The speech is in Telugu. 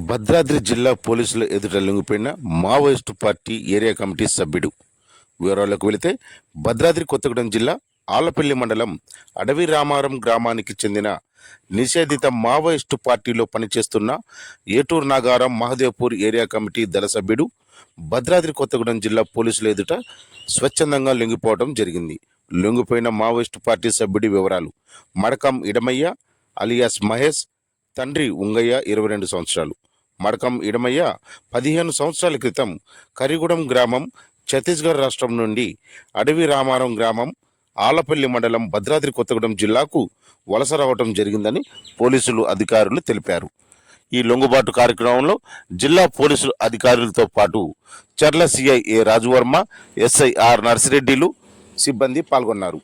భద్రాద్రి జిల్లా పోలీసుల ఎదుట లొంగిపోయిన మావోయిస్టు పార్టీ ఏరియా కమిటీ సభ్యుడు. వివరాలకు వెళితే భద్రాద్రి కొత్తగూడెం జిల్లా ఆలపల్లి మండలం అడవి రామారం గ్రామానికి చెందిన నిషేధిత మావోయిస్టు పార్టీలో పనిచేస్తున్న ఏటూరు నాగారం మహదేవ్పూర్ ఏరియా కమిటీ దళ సభ్యుడు భద్రాద్రి కొత్తగూడెం జిల్లా పోలీసుల ఎదుట స్వచ్ఛందంగా లొంగిపోవడం జరిగింది. లొంగిపోయిన మావోయిస్టు పార్టీ సభ్యుడి వివరాలు: మడకం ఇడమయ్య అలియాస్ మహేష్, తండ్రి ఉంగయ్య 22 సంవత్సరాలు. మడకం ఇడమయ్య 15 సంవత్సరాల క్రితం కరిగూడెం గ్రామం, ఛత్తీస్గఢ్ రాష్ట్రం నుండి అడవి రామారం గ్రామం, ఆలపల్లి మండలం భద్రాద్రి కొత్తగూడెం జిల్లాకు వలస రావటం జరిగిందని పోలీసులు అధికారులు తెలిపారు. ఈ లొంగుబాటు కార్యక్రమంలో జిల్లా పోలీసు అధికారులతో పాటు Charla CI A Rajuvarma, SI R నర్సిరెడ్డిలు సిబ్బంది పాల్గొన్నారు.